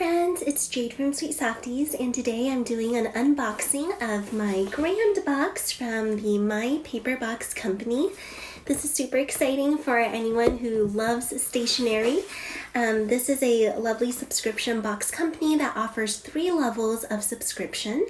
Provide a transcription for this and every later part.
friends, it's Jade from Sweet Softies, and today I'm doing an unboxing of my grand box from the My Paper Box company. This is super exciting for anyone who loves stationery. This is a lovely subscription box company that offers 3 levels of subscription.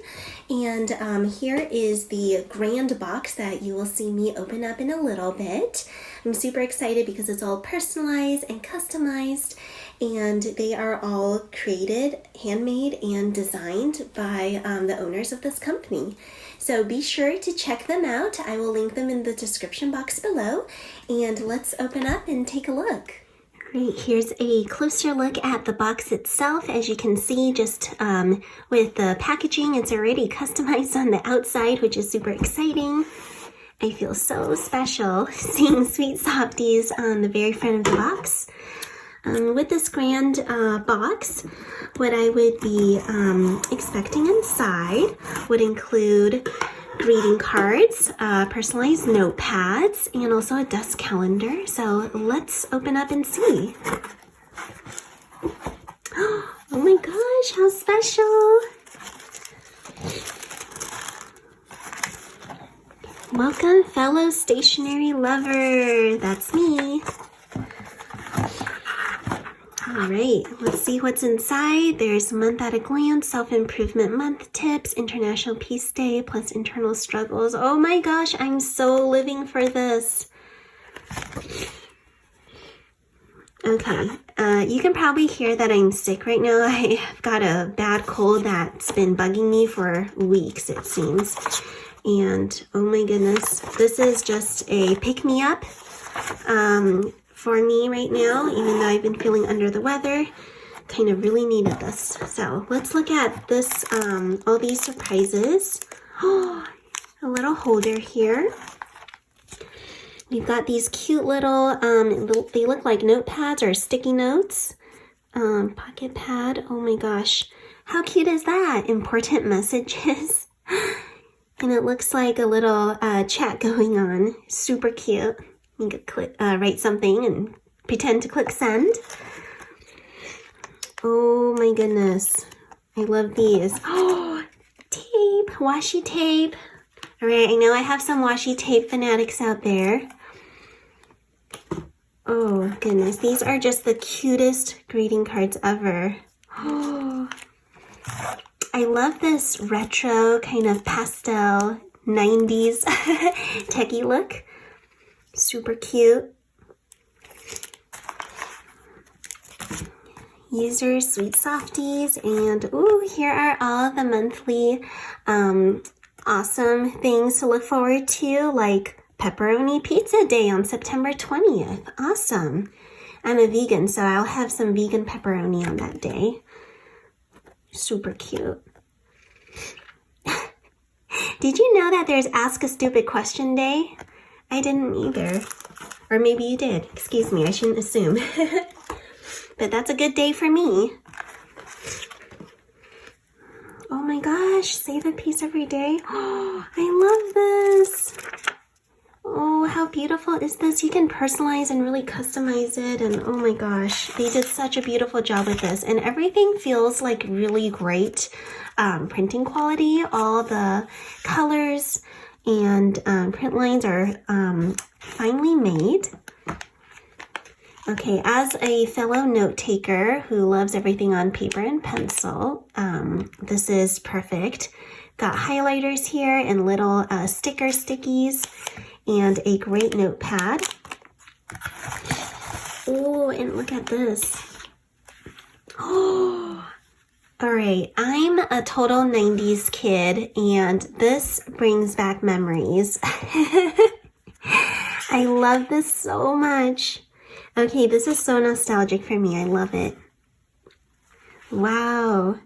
And here is the grand box that you will see me open up in a little bit. I'm super excited because it's all personalized and customized, and they are all created, handmade, and designed by the owners of this company. So be sure to check them out. I will link them in the description box below, and let's open up and take a look. Great, here's a closer look at the box itself. As you can see, just with the packaging, it's already customized on the outside, which is super exciting. I feel so special seeing Sweet Softies on the very front of the box. With this grand box, what I would be expecting inside would include greeting cards, personalized notepads, and also a desk calendar. So let's open up and see. Oh my gosh, how special! Welcome, fellow stationery lover. That's me. All right, let's see what's inside. There's month at a glance, self-improvement month tips, International Peace Day, plus internal struggles. Oh my gosh, I'm so living for this. Okay, you can probably hear that I'm sick right now. I've got a bad cold that's been bugging me for weeks, it seems. And oh my goodness, this is just a pick-me-up for me right now, even though I've been feeling under the weather. Kind of really needed this. So let's look at this, all these surprises. Oh, a little holder here. You've got these cute little, they look like notepads or sticky notes. Pocket pad, oh my gosh. How cute is that? Important messages. And it looks like a little chat going on. Super cute. You could click, write something and pretend to click send. Oh my goodness. I love these. Oh, tape, washi tape. All right, I know I have some washi tape fanatics out there. Oh goodness, these are just the cutest greeting cards ever. Oh, I love this retro kind of pastel 90s techie look. Super cute. Users, Sweet Softies, and ooh, here are all the monthly awesome things to look forward to, like Pepperoni Pizza Day on September 20th. Awesome. I'm a vegan, so I'll have some vegan pepperoni on that day. Super cute. Did you know that there's Ask a Stupid Question Day? I didn't either. Or maybe you did. Excuse me, I shouldn't assume. But that's a good day for me. Oh my gosh, save a piece every day. Oh, I love this. Oh, how beautiful is this? You can personalize and really customize it. And oh my gosh, they did such a beautiful job with this. And everything feels like really great printing quality. All the colors and print lines are finely made. Okay, as a fellow note taker who loves everything on paper and pencil, this is perfect. Got highlighters here and little sticker stickies and a great notepad. Oh, and look at this. Oh, all right, I'm a total 90s kid, and this brings back memories. I love this so much. Okay, this is so nostalgic for me. I love it. Wow.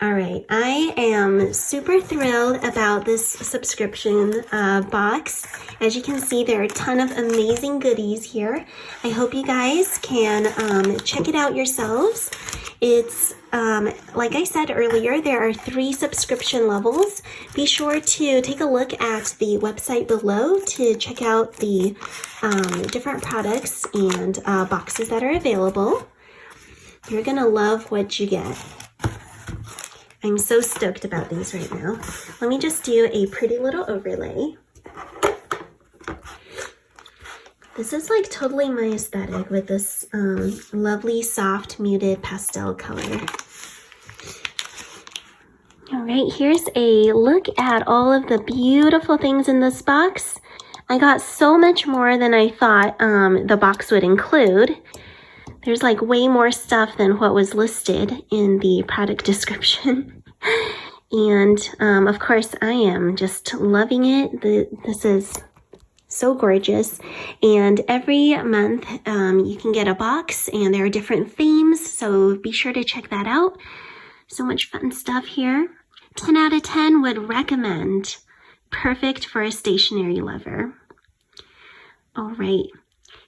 All right, I am super thrilled about this subscription box. As you can see, there are a ton of amazing goodies here. I hope you guys can check it out yourselves. It's, like I said earlier, there are 3 subscription levels. Be sure to take a look at the website below to check out the different products and boxes that are available. You're gonna love what you get. I'm so stoked about these right now. Let me just do a pretty little overlay. This is like totally my aesthetic with this lovely soft muted pastel color. All right, here's a look at all of the beautiful things in this box. I got so much more than I thought the box would include. There's like way more stuff than what was listed in the product description. And of course I am just loving it. This is so gorgeous. And every month you can get a box and there are different themes, so be sure to check that out. So much fun stuff here. 10 out of 10 would recommend. Perfect for a stationery lover. All right.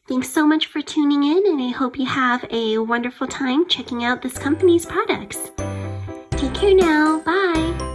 Thanks so much for tuning in, and I hope you have a wonderful time checking out this company's products. Take care now. Bye.